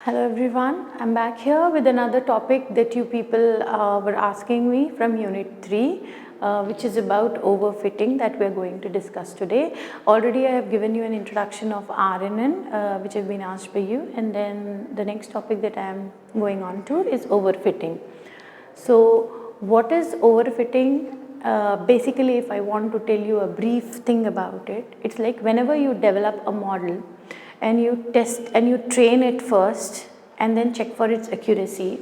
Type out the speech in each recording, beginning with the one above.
Hello everyone, I'm back here with another topic that you people were asking me from Unit 3, which is about overfitting that we are going to discuss today. Already I have given you an introduction of RNN which have been asked by you, and then the next topic that I am going on to is overfitting. So what is overfitting? Basically, if I want to tell you a brief thing about it, it's like whenever you develop a model and you test and you train it first and then check for its accuracy,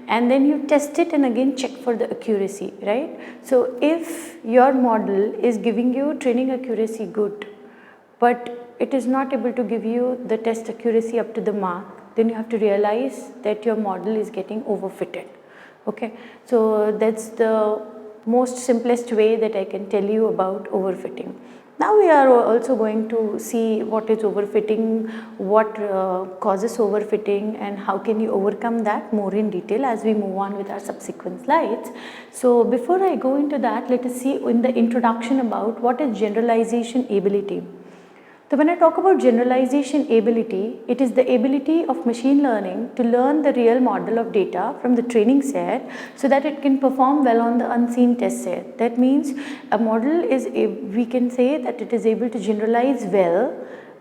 and then you test it and again check for the accuracy, right? So if your model is giving you training accuracy good, but it is not able to give you the test accuracy up to the mark, then you have to realize that your model is getting overfitted. Okay, so that's the most simplest way that I can tell you about overfitting. Now we are also going to see what is overfitting, what causes overfitting, and how can you overcome that more in detail as we move on with our subsequent slides. So before I go into that, let us see in the introduction about what is generalization ability. So when I talk about generalization ability, it is the ability of machine learning to learn the real model of data from the training set so that it can perform well on the unseen test set. That means a model is, we can say that it is able to generalize well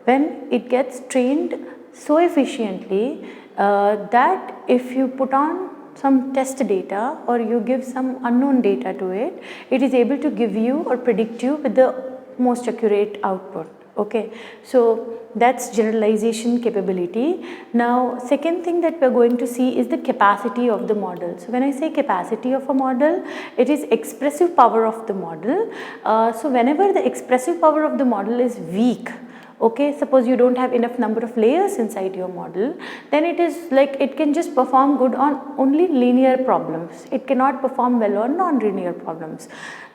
when it gets trained so efficiently that if you put on some test data or you give some unknown data to it, it is able to give you or predict you with the most accurate output. Okay, so that's generalization capability. Now second thing that we are going to see is the capacity of the model. So when I say capacity of a model, it is expressive power of the model. So whenever the expressive power of the model is weak, okay, suppose you don't have enough number of layers inside your model, then it is like it can just perform good on only linear problems. It cannot perform well on non-linear problems.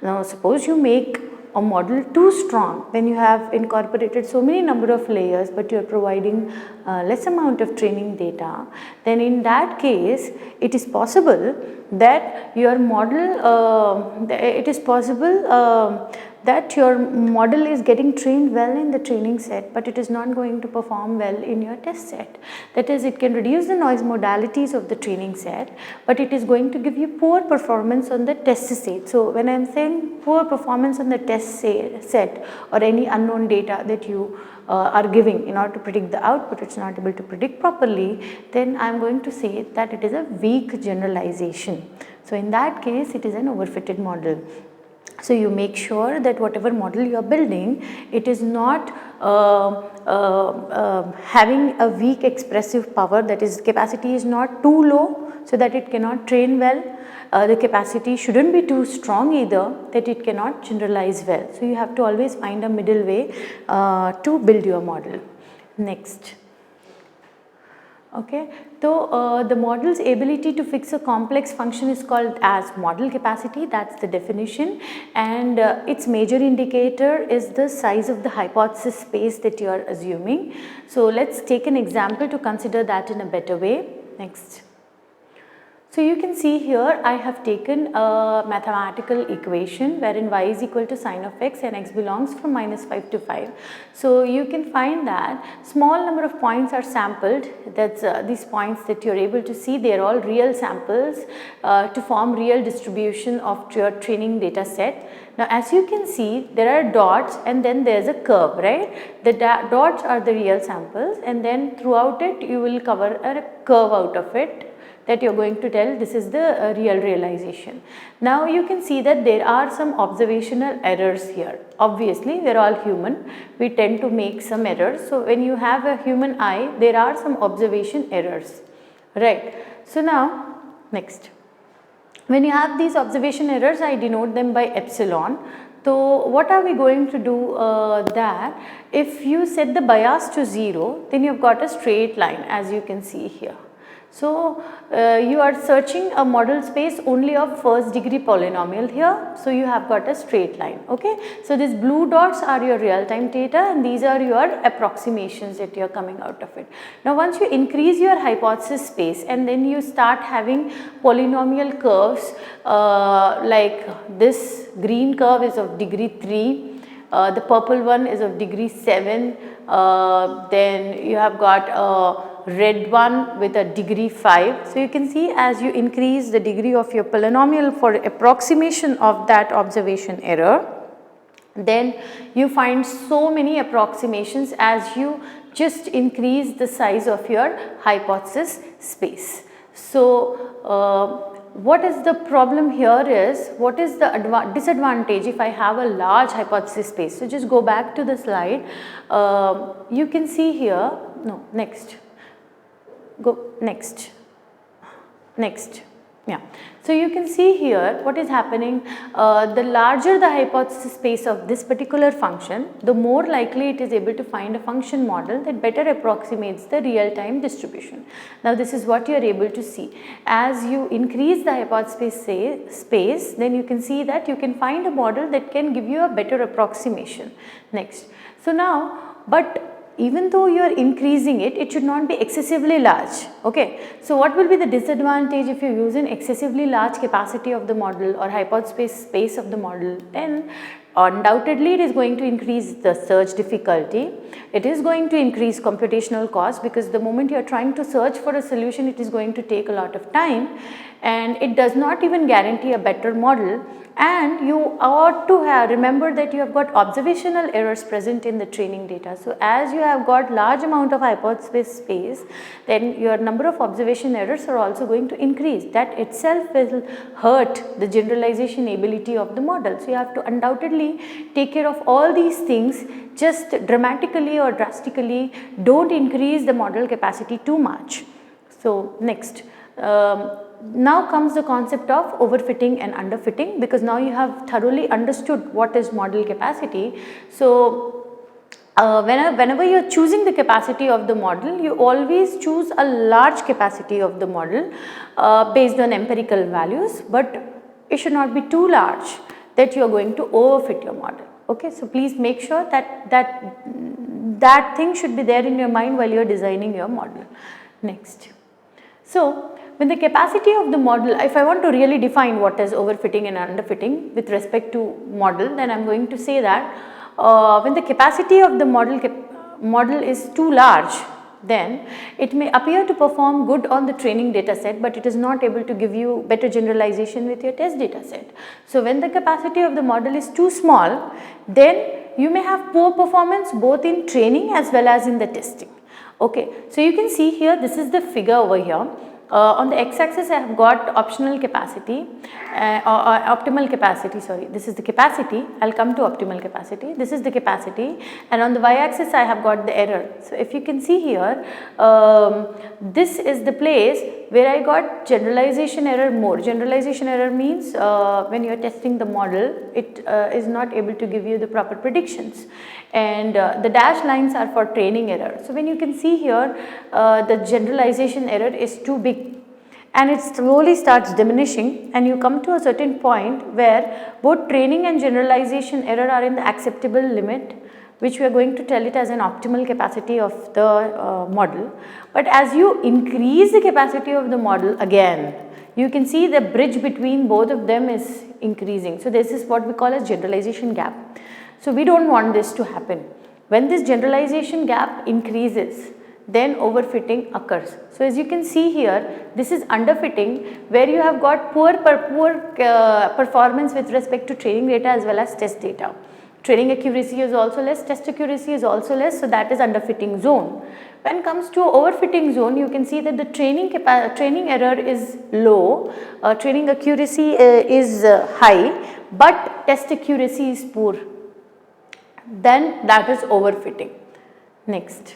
Now suppose you make a model too strong, when you have incorporated so many number of layers but you are providing less amount of training data, then in that case it is possible that your model that your model is getting trained well in the training set, but it is not going to perform well in your test set. That is, it can reduce the noise modalities of the training set, but it is going to give you poor performance on the test set. So when I am saying poor performance on the test set or any unknown data that you are giving in order to predict the output, it's not able to predict properly, then I am going to say that it is a weak generalization. So in that case, it is an overfitted model. So you make sure that whatever model you are building, it is not having a weak expressive power, that is capacity is not too low so that it cannot train well. The capacity shouldn't be too strong either that it cannot generalize well. So you have to always find a middle way to build your model. Next. Okay, so the model's ability to fix a complex function is called as model capacity, that's the definition, and its major indicator is the size of the hypothesis space that you are assuming. So let's take an example to consider that in a better way. Next. So you can see here I have taken a mathematical equation wherein y is equal to sine of x and x belongs from -5 to 5. So you can find that small number of points are sampled, that's these points that you are able to see, they are all real samples to form real distribution of your training data set. Now as you can see, there are dots and then there is a curve, right? The dots are the real samples and then throughout it you will cover a curve out of it that you are going to tell this is the real realization. Now you can see that there are some observational errors here. Obviously we are all human, we tend to make some errors. So when you have a human eye, there are some observation errors, right? So now next, when you have these observation errors, I denote them by epsilon. So what are we going to do that if you set the bias to 0, then you have got a straight line as you can see here. So you are searching a model space only of first degree polynomial here, so you have got a straight line. Okay, so these blue dots are your real time data and these are your approximations that you are coming out of it. Now once you increase your hypothesis space and then you start having polynomial curves like this green curve is of degree 3, the purple one is of degree 7, then you have got red one with a degree 5. So you can see as you increase the degree of your polynomial for approximation of that observation error, then you find so many approximations as you just increase the size of your hypothesis space. So what is the problem here is, what is the disadvantage if I have a large hypothesis space? So just go back to the slide. You can see here, no, next, go next, next. Yeah. So you can see here what is happening, the larger the hypothesis space of this particular function, the more likely it is able to find a function model that better approximates the real time distribution. Now this is what you are able to see. As you increase the hypothesis space, then you can see that you can find a model that can give you a better approximation. Next. So now, but even though you are increasing it, it should not be excessively large. Okay. So what will be the disadvantage if you use an excessively large capacity of the model or hypothesis space of the model? Then undoubtedly it is going to increase the search difficulty. It is going to increase computational cost, because the moment you are trying to search for a solution, it is going to take a lot of time, and it does not even guarantee a better model. And you ought to remember that you have got observational errors present in the training data. So as you have got large amount of hypothesis space, then your number of observation errors are also going to increase. That itself will hurt the generalization ability of the model. So you have to undoubtedly take care of all these things. Just dramatically or drastically don't increase the model capacity too much. So next. Now comes the concept of overfitting and underfitting, because now you have thoroughly understood what is model capacity. So whenever you are choosing the capacity of the model, you always choose a large capacity of the model based on empirical values, but it should not be too large that you are going to overfit your model. Okay, so please make sure that that thing should be there in your mind while you are designing your model. Next. So when the capacity of the model, if I want to really define what is overfitting and underfitting with respect to model, then I am going to say that when the capacity of the model is too large, then it may appear to perform good on the training data set, but it is not able to give you better generalization with your test data set. So when the capacity of the model is too small, then you may have poor performance both in training as well as in the testing. Okay, so you can see here, this is the figure over here. On the x-axis I have got optional capacity or optimal capacity, sorry, this is the capacity. I will come to optimal capacity. This is the capacity, and on the y-axis I have got the error. So if you can see here, this is the place where I got generalization error more. Generalization error means when you are testing the model, it is not able to give you the proper predictions, and the dashed lines are for training error. So when you can see here, the generalization error is too big, and it slowly starts diminishing, and you come to a certain point where both training and generalization error are in the acceptable limit, which we are going to tell it as an optimal capacity of the model. But as you increase the capacity of the model again, you can see the bridge between both of them is increasing. So this is what we call as generalization gap. So we don't want this to happen. When this generalization gap increases, then overfitting occurs. So as you can see here, this is underfitting, where you have got poor performance with respect to training data as well as test data. Training accuracy is also less, test accuracy is also less, so that is underfitting zone. When it comes to overfitting zone, you can see that the training error is low, training accuracy is high, but test accuracy is poor. Then that is overfitting. Next.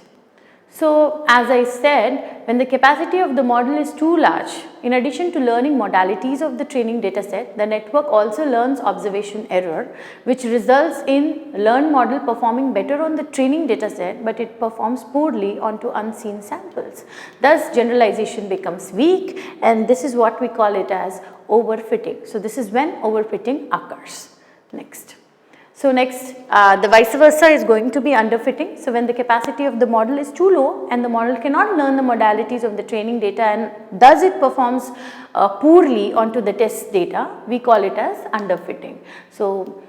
So as I said, when the capacity of the model is too large, in addition to learning modalities of the training data set, the network also learns observation error, which results in learned model performing better on the training data set, but it performs poorly onto unseen samples. Thus generalization becomes weak, and this is what we call it as overfitting. So this is when overfitting occurs. Next. So next, the vice versa is going to be underfitting. So when the capacity of the model is too low and the model cannot learn the modalities of the training data, and thus it performs poorly onto the test data, we call it as underfitting. So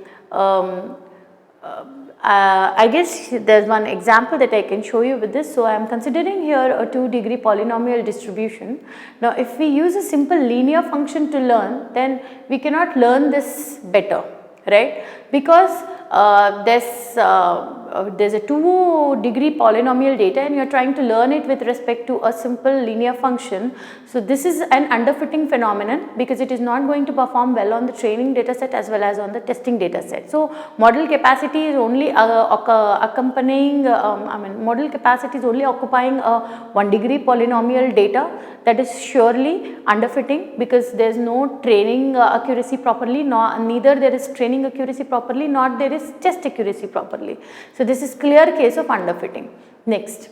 I guess there's one example that I can show you with this. So I am considering here a 2-degree polynomial distribution. Now if we use a simple linear function to learn, then we cannot learn this better, right? Because there's a 2-degree polynomial data and you are trying to learn it with respect to a simple linear function. So this is an underfitting phenomenon because it is not going to perform well on the training data set as well as on the testing data set. So model capacity is only model capacity is only occupying a 1-degree polynomial data. That is surely underfitting because there is no training accuracy properly, neither there is training accuracy properly, nor there is test accuracy properly. So this is clear case of underfitting. Next,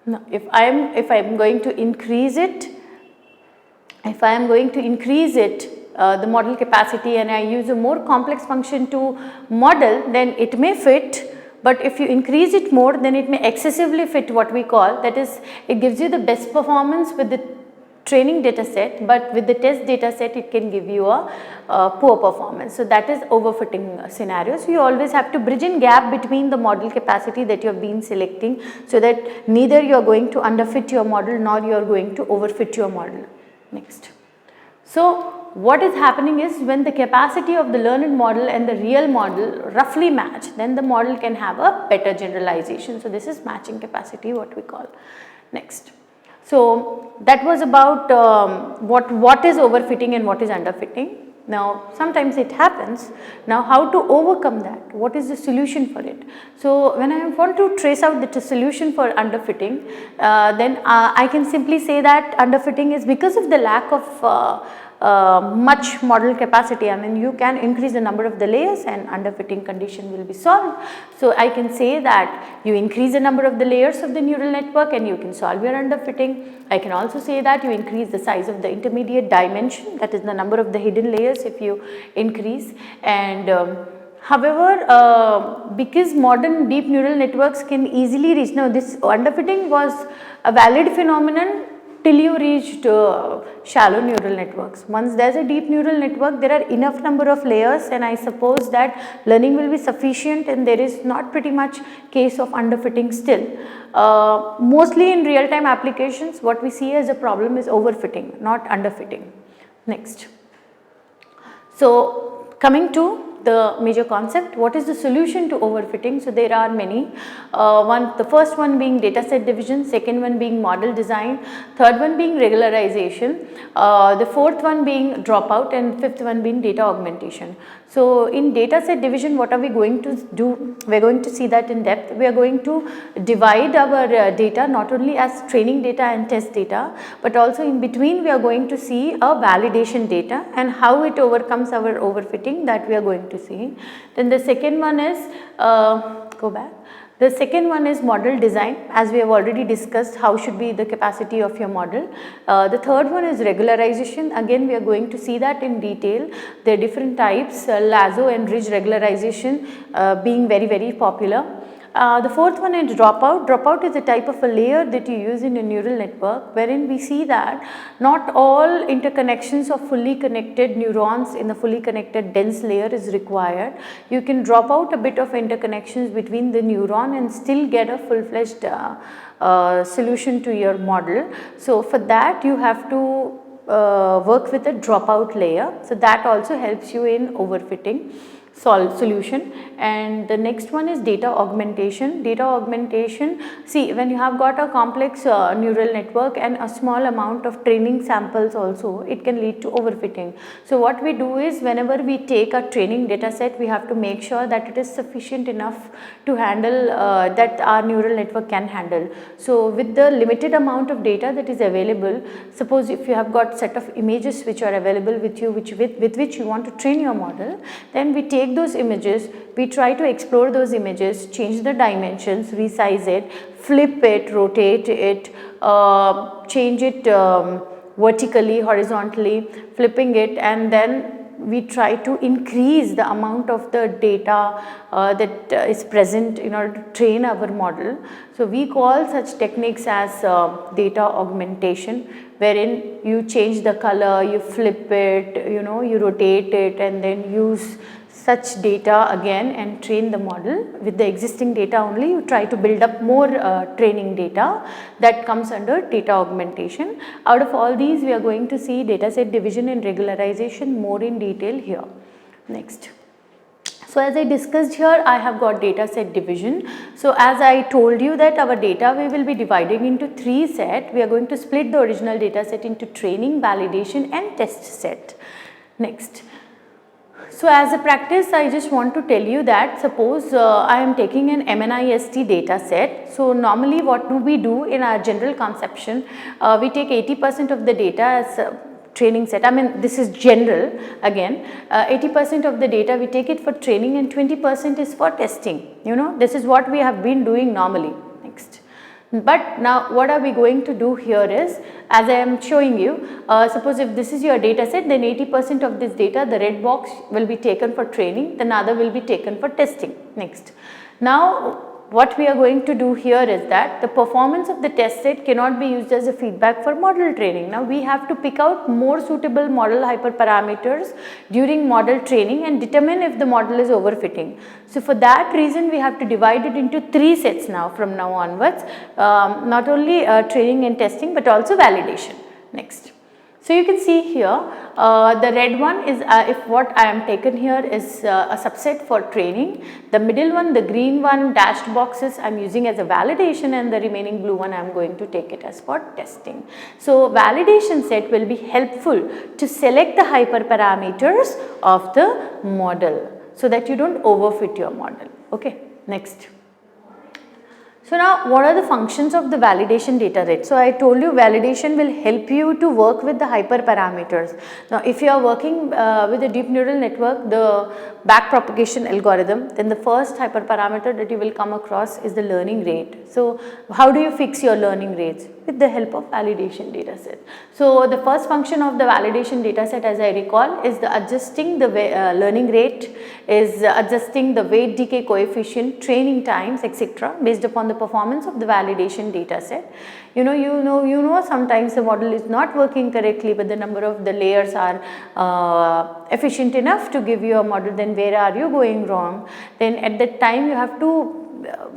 now if I am going to increase it, the model capacity, and I use a more complex function to model, then it may fit. But if you increase it more, then it may excessively fit, what we call, that is, it gives you the best performance with the training data set, but with the test data set it can give you a poor performance. So that is overfitting scenario. So you always have to bridge in gap between the model capacity that you have been selecting, so that neither you are going to underfit your model nor you are going to overfit your model. Next. So what is happening is, when the capacity of the learned model and the real model roughly match, then the model can have a better generalization. So this is matching capacity, what we call. Next. So that was about what is overfitting and what is underfitting. Now sometimes it happens. Now how to overcome that? What is the solution for it? So when I want to trace out the solution for underfitting, then I can simply say that underfitting is because of the lack of much model capacity. I mean, you can increase the number of the layers and underfitting condition will be solved. So I can say that you increase the number of the layers of the neural network and you can solve your underfitting. I can also say that you increase the size of the intermediate dimension, that is the number of the hidden layers if you increase. And however, because modern deep neural networks can easily reach, now this underfitting was a valid phenomenon till you reached shallow neural networks. Once there is a deep neural network, there are enough number of layers, and I suppose that learning will be sufficient and there is not pretty much case of underfitting still. Mostly in real time applications, what we see as a problem is overfitting, not underfitting. Next. So coming to the major concept, what is the solution to overfitting? So there are many. The first one being data set division, second one being model design, third one being regularization, the fourth one being dropout, and fifth one being data augmentation. So in data set division, what are we going to do? We are going to see that in depth. We are going to divide our data not only as training data and test data, but also in between we are going to see a validation data and how it overcomes our overfitting, that we are going to see. Then the second one is, the second one is model design, as we have already discussed how should be the capacity of your model. The third one is regularization. Again, we are going to see that in detail. There are different types, lasso and ridge regularization being very popular. The fourth one is dropout. Dropout is a type of a layer that you use in a neural network, wherein we see that not all interconnections of fully connected neurons in the fully connected dense layer is required. You can drop out a bit of interconnections between the neuron and still get a full-fledged solution to your model. So for that you have to work with a dropout layer. So that also helps you in overfitting solution. And the next one is data augmentation. Data augmentation, see, when you have got a complex neural network and a small amount of training samples also, it can lead to overfitting. So what we do is, whenever we take a training data set, we have to make sure that it is sufficient enough to handle that our neural network can handle. So with the limited amount of data that is available, suppose if you have got set of images which are available with you, with which you want to train your model, then we take those images, we try to explore those images, change the dimensions, resize it, flip it, rotate it, change it vertically, horizontally, flipping it, and then we try to increase the amount of the data that is present in order to train our model. So we call such techniques as data augmentation, wherein you change the color, you flip it, you rotate it, and then use such data again and train the model. With the existing data only, you try to build up more training data. That comes under data augmentation. Out of all these, we are going to see data set division and regularization more in detail here. Next. So as I discussed here, I have got data set division. So as I told you that our data we will be dividing into 3 sets. We are going to split the original data set into training, validation and test set. Next. So as a practice, I just want to tell you that suppose I am taking an MNIST data set. So normally what do we do in our general conception, we take 80% of the data as training set. I mean, this is general again, 80% of the data we take it for training and 20% is for testing. You know, this is what we have been doing normally. Next. But now what are we going to do here is, as I am showing you, suppose if this is your data set, then 80% of this data, the red box will be taken for training, then other will be taken for testing. Next. Now what we are going to do here is that the performance of the test set cannot be used as a feedback for model training. Now we have to pick out more suitable model hyperparameters during model training and determine if the model is overfitting. So for that reason, we have to divide it into 3 sets now from now onwards, not only training and testing but also validation. Next. So you can see here, the red one is if what I am taken here is a subset for training. The middle one, the green one, dashed boxes I am using as a validation, and the remaining blue one I am going to take it as for testing. So validation set will be helpful to select the hyperparameters of the model so that you don't overfit your model. Okay, next. So now what are the functions of the validation data set? So I told you validation will help you to work with the hyperparameters. Now if you are working with a deep neural network, the backpropagation algorithm, then the first hyperparameter that you will come across is the learning rate. So how do you fix your learning rates? With the help of validation data set. So the first function of the validation data set, as I recall, is the adjusting the learning rate, is adjusting the weight decay coefficient, training times, etc. based upon the performance of the validation data set. You know sometimes the model is not working correctly, but the number of the layers are efficient enough to give you a model. Then where are you going wrong? Then at that time you have to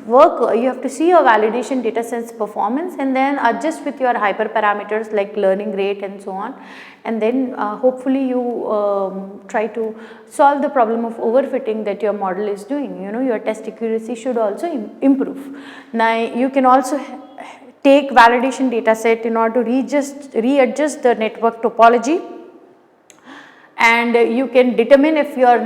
you have to see your validation data set's performance and then adjust with your hyperparameters like learning rate and so on, and then hopefully you try to solve the problem of overfitting that your model is doing. You know, your test accuracy should also improve. Now you can also take validation data set in order to readjust the network topology, and you can determine if your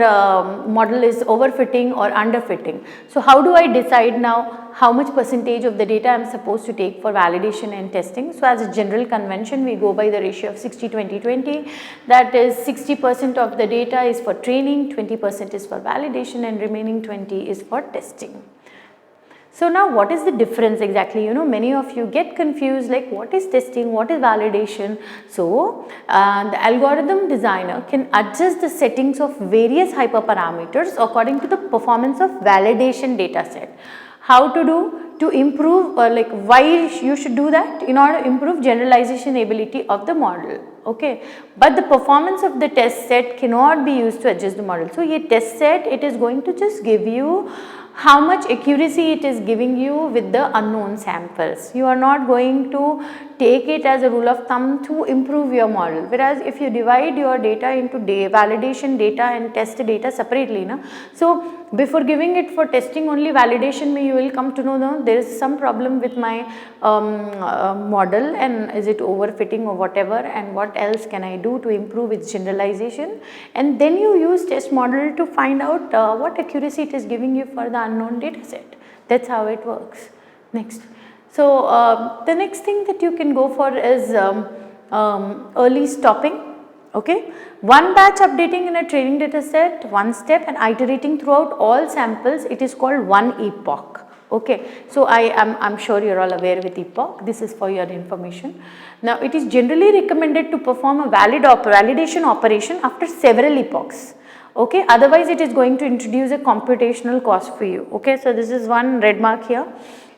model is overfitting or underfitting. So how do I decide now how much percentage of the data I am supposed to take for validation and testing? So as a general convention, we go by the ratio of 60-20-20. That is 60% of the data is for training, 20% is for validation, and remaining 20 is for testing. So now what is the difference exactly? You know, many of you get confused like what is testing, what is validation. So the algorithm designer can adjust the settings of various hyperparameters according to the performance of validation data set. How to do? To improve, or like why you should do that? In order to improve generalization ability of the model. Okay, but the performance of the test set cannot be used to adjust the model. So a test set, it is going to just give you how much accuracy it is giving you with the unknown samples. You are not going to take it as a rule of thumb to improve your model. Whereas if you divide your data into validation data and test data separately, so before giving it for testing only validation, you will come to know, no, there is some problem with my model, and is it overfitting or whatever, and what else can I do to improve its generalization, and then you use test model to find out what accuracy it is giving you for the unknown data set. That's how it works. Next. So the next thing that you can go for is early stopping. Okay, one batch updating in a training data set, one step, and iterating throughout all samples, it is called one epoch. Okay, so I'm sure you're all aware with epoch. This is for your information. Now it is generally recommended to perform a validation operation after several epochs. Okay, otherwise it is going to introduce a computational cost for you. Okay, so this is one red mark here.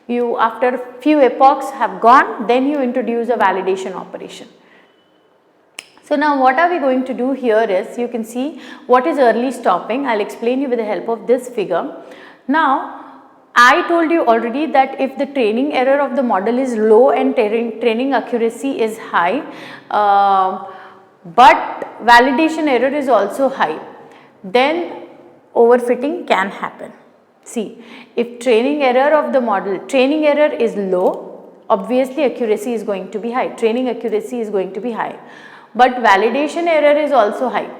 You, after few epochs have gone, then you introduce a validation operation. So now what are we going to do here is, you can see what is early stopping. I'll explain you with the help of this figure. Now I told you already that if the training error of the model is low and training accuracy is high, but validation error is also high, then overfitting can happen. See, if training error of the model, training error is low, obviously accuracy is going to be high, training accuracy is going to be high, but validation error is also high,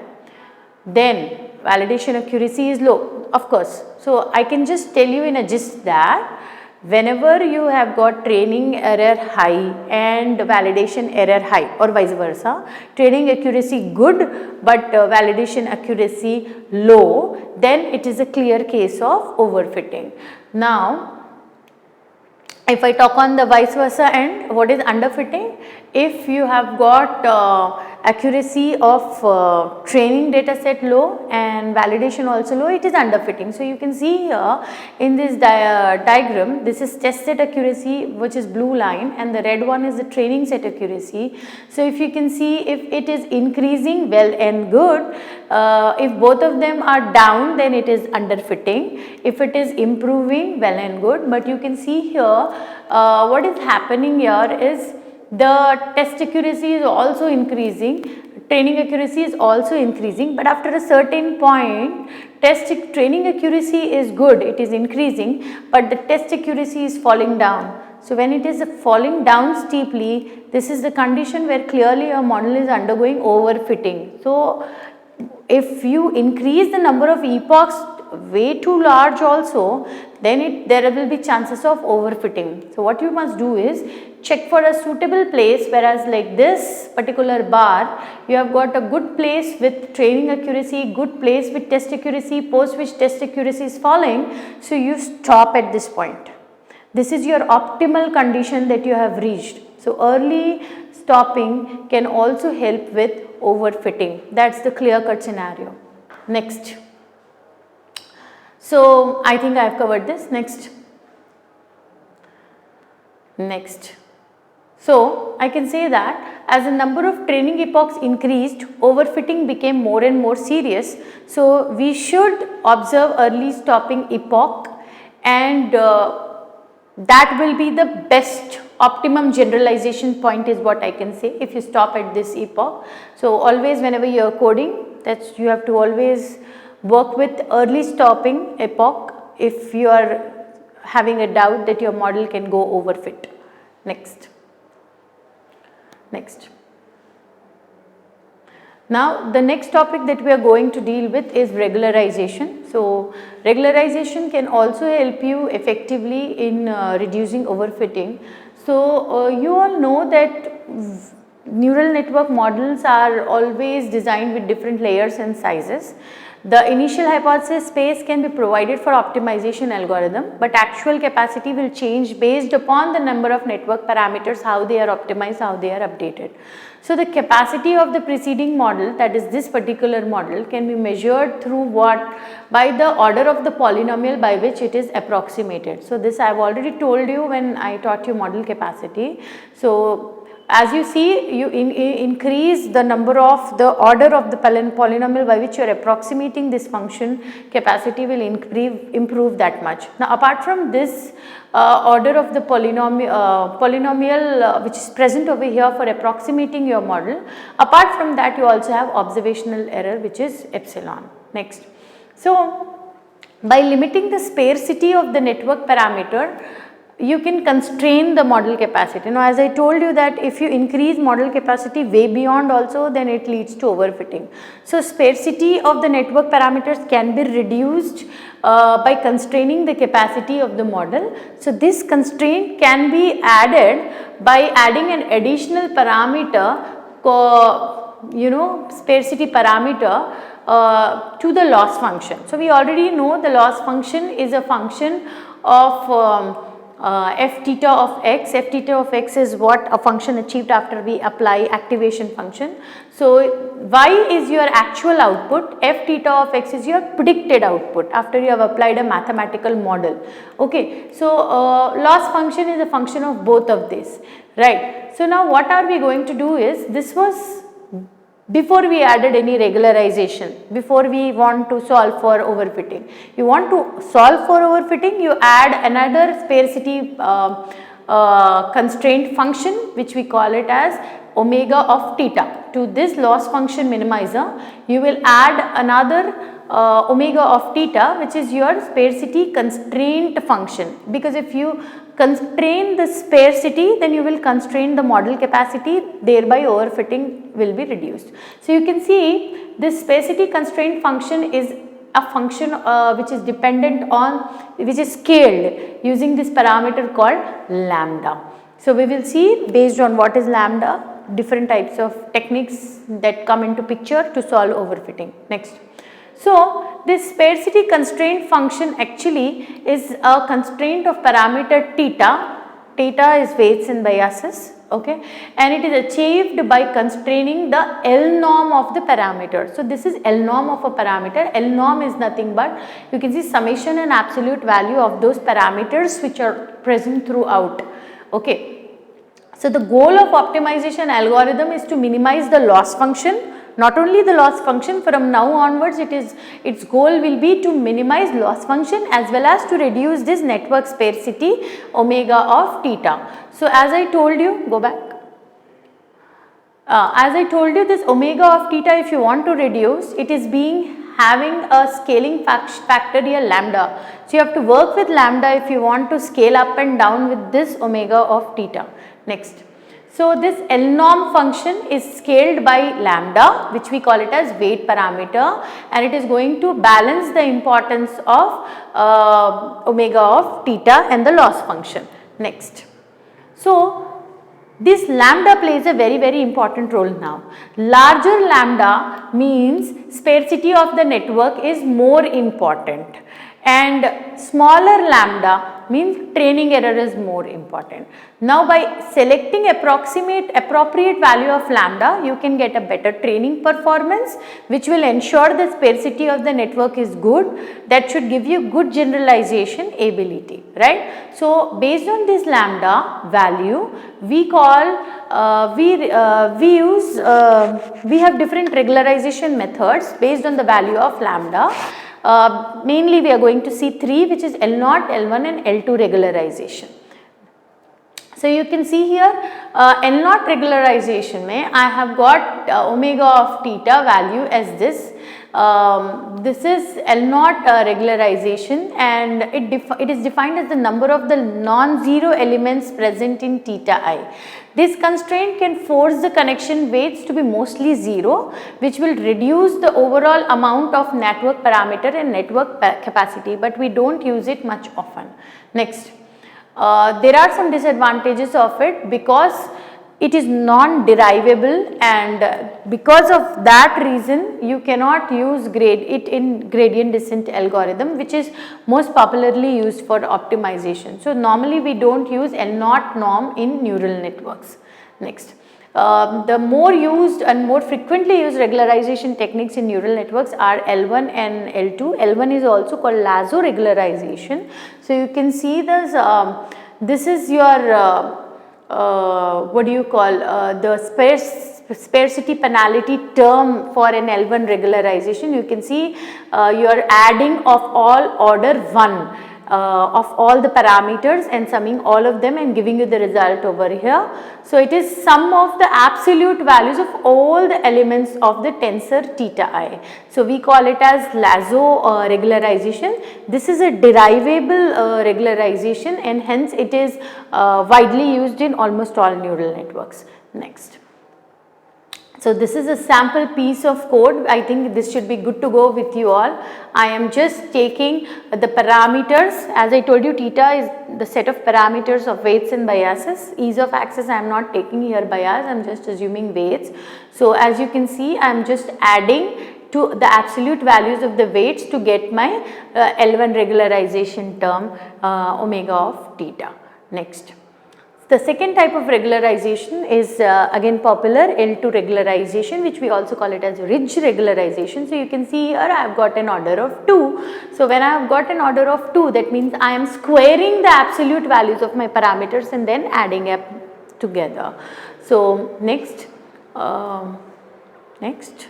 then validation accuracy is low, of course. So I can just tell you in a gist that whenever you have got training error high and validation error high, or vice versa, training accuracy good but validation accuracy low, then it is a clear case of overfitting. Now if I talk on the vice versa end, what is underfitting? If you have got accuracy of training data set low and validation also low, it is underfitting. So you can see here in this diagram, this is test set accuracy, which is blue line, and the red one is the training set accuracy. So if you can see, if it is increasing, well and good. If both of them are down, then it is underfitting. If it is improving, well and good. But you can see here what is happening here is the test accuracy is also increasing, training accuracy is also increasing, but after a certain point training accuracy is good, it is increasing, but the test accuracy is falling down. So when it is falling down steeply, this is the condition where clearly your model is undergoing overfitting. So if you increase the number of epochs way too large also, then there will be chances of overfitting. So what you must do is check for a suitable place, whereas like this particular bar, you have got a good place with training accuracy, good place with test accuracy, post which test accuracy is falling, so you stop at this point. This is your optimal condition that you have reached. So early stopping can also help with overfitting. That's the clear-cut scenario. Next. So I think I have covered this. Next. So I can say that as the number of training epochs increased, overfitting became more and more serious. So we should observe early stopping epoch, and that will be the best optimum generalization point is what I can say if you stop at this epoch. So always whenever you are coding, that's you have to always work with early stopping epoch if you are having a doubt that your model can go overfit. Next. Now the next topic that we are going to deal with is regularization. So regularization can also help you effectively in reducing overfitting. So you all know that neural network models are always designed with different layers and sizes. The initial hypothesis space can be provided for optimization algorithm, but actual capacity will change based upon the number of network parameters, how they are optimized, how they are updated. So the capacity of the preceding model, that is this particular model, can be measured through what? By the order of the polynomial by which it is approximated. So this I have already told you when I taught you model capacity. So as you see, you increase the number of the order of the polynomial by which you are approximating this function, capacity will improve that much. Now apart from this order of the polynomial which is present over here for approximating your model, apart from that you also have observational error, which is epsilon. Next. So by limiting the sparsity of the network parameter, you can constrain the model capacity. Now as I told you that if you increase model capacity way beyond also, then it leads to overfitting. So sparsity of the network parameters can be reduced by constraining the capacity of the model. So this constraint can be added by adding an additional parameter, sparsity parameter to the loss function. So we already know the loss function is a function of f theta of x. F theta of x is what a function achieved after we apply activation function. So y is your actual output, f theta of x is your predicted output after you have applied a mathematical model. Okay, so loss function is a function of both of these, right? So now what are we going to do is, this was before we added any regularization, before we want to solve for overfitting. You want to solve for overfitting, you add another sparsity constraint function, which we call it as omega of theta. To this loss function minimizer, you will add another omega of theta, which is your sparsity constraint function, because if you constrain the sparsity, then you will constrain the model capacity, thereby overfitting will be reduced. So you can see this sparsity constraint function is a function which is dependent on, which is scaled using this parameter called lambda. So we will see, based on what is lambda, different types of techniques that come into picture to solve overfitting. Next. So this sparsity constraint function actually is a constraint of parameter theta. Theta is weights and biases, okay, and it is achieved by constraining the L norm of the parameter. So this is L norm of a parameter. L norm is nothing but, you can see, summation and absolute value of those parameters which are present throughout, okay. So the goal of optimization algorithm is to minimize the loss function. Not only the loss function, from now onwards its goal will be to minimize loss function as well as to reduce this network sparsity omega of theta. So as I told you, go back. As I told you, this omega of theta, if you want to reduce, it is having a scaling factorial lambda. So you have to work with lambda if you want to scale up and down with this omega of theta. Next. So this L norm function is scaled by lambda, which we call it as weight parameter, and it is going to balance the importance of omega of theta and the loss function. Next. So this lambda plays a very important role now. Larger lambda means sparsity of the network is more important, and smaller lambda means training error is more important. Now by selecting appropriate value of lambda, you can get a better training performance, which will ensure the sparsity of the network is good. That should give you good generalization ability, right? So based on this lambda value, we call we have different regularization methods based on the value of lambda. Mainly we are going to see three, which is L0, L1 and L2 regularization. So you can see here L0 regularization mein I have got omega of theta value as this. This is L0 regularization, and it is defined as the number of the non-zero elements present in theta I. This constraint can force the connection weights to be mostly zero, which will reduce the overall amount of network parameter and network capacity, but we don't use it much often. Next, there are some disadvantages of it because it is non-derivable, and because of that reason you cannot use it in gradient descent algorithm, which is most popularly used for optimization. So normally we don't use L0 norm in neural networks. Next, the more used and more frequently used regularization techniques in neural networks are L1 and L2. L1 is also called lasso regularization. So you can see this is your what do you call the sparsity penalty term for an L1 regularization. You can see you are adding of all order 1 of all the parameters and summing all of them and giving you the result over here. So it is sum of the absolute values of all the elements of the tensor theta I. So we call it as lasso regularization. This is a derivable regularization, and hence it is widely used in almost all neural networks. Next. So this is a sample piece of code. I think this should be good to go with you all. I am just taking the parameters. As I told you, theta is the set of parameters of weights and biases. Ease of access, I am not taking here bias, I am just assuming weights. So as you can see, I am just adding to the absolute values of the weights to get my L1 regularization term omega of theta. Next. The second type of regularization is again popular, L2 regularization, which we also call it as ridge regularization. So you can see here I have got an order of 2. So when I have got an order of 2, that means I am squaring the absolute values of my parameters and then adding up together. So next, Next.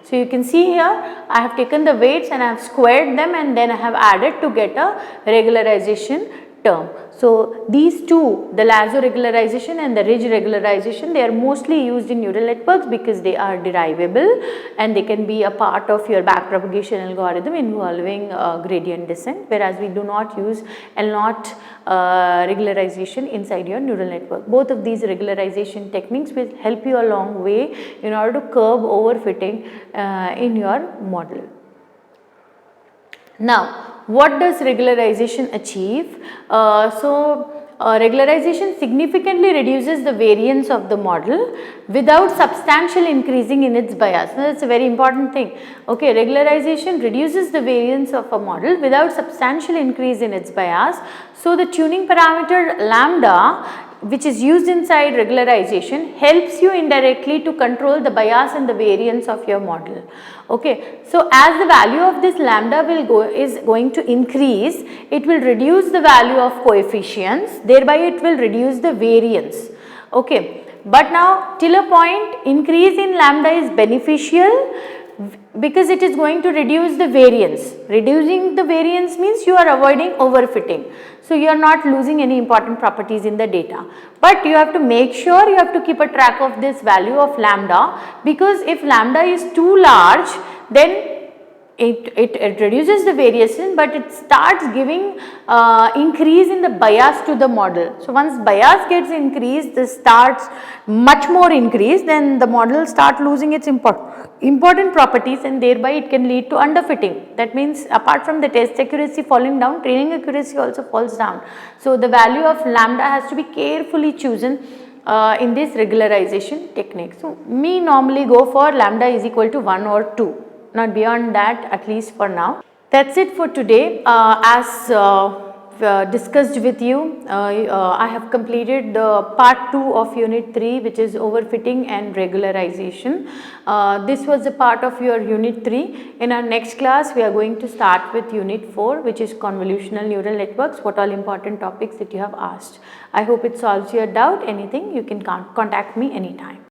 So you can see here I have taken the weights and I have squared them and then I have added to get a regularization term. So these two, the lasso regularization and the ridge regularization, they are mostly used in neural networks because they are derivable and they can be a part of your backpropagation algorithm involving gradient descent, whereas we do not use L0 regularization inside your neural network. Both of these regularization techniques will help you a long way in order to curb overfitting in your model. Now, what does regularization achieve? Regularization significantly reduces the variance of the model without substantial increasing in its bias. Now, that is a very important thing. Okay, regularization reduces the variance of a model without substantial increase in its bias. So, the tuning parameter lambda, which is used inside regularization, helps you indirectly to control the bias and the variance of your model. Okay. So, as the value of this lambda is going to increase, it will reduce the value of coefficients, thereby it will reduce the variance. Okay. But now till a point, increase in lambda is beneficial because it is going to reduce the variance. Reducing the variance means you are avoiding overfitting. So, you are not losing any important properties in the data, but you have to make sure you have to keep a track of this value of lambda, because if lambda is too large, then it reduces the variation, but it starts giving increase in the bias to the model. So, once bias gets increased, this starts much more increased, then the model start losing its important properties and thereby it can lead to underfitting. That means apart from the test accuracy falling down, training accuracy also falls down. So, the value of lambda has to be carefully chosen in this regularization technique. So, me normally go for lambda is equal to 1 or 2. Not beyond that, at least for now. That's it for today. As discussed with you, I have completed the part 2 of unit 3, which is overfitting and regularization. This was a part of your unit 3. In our next class, we are going to start with unit 4, which is convolutional neural networks. What all important topics that you have asked. I hope it solves your doubt. Anything, you can contact me anytime.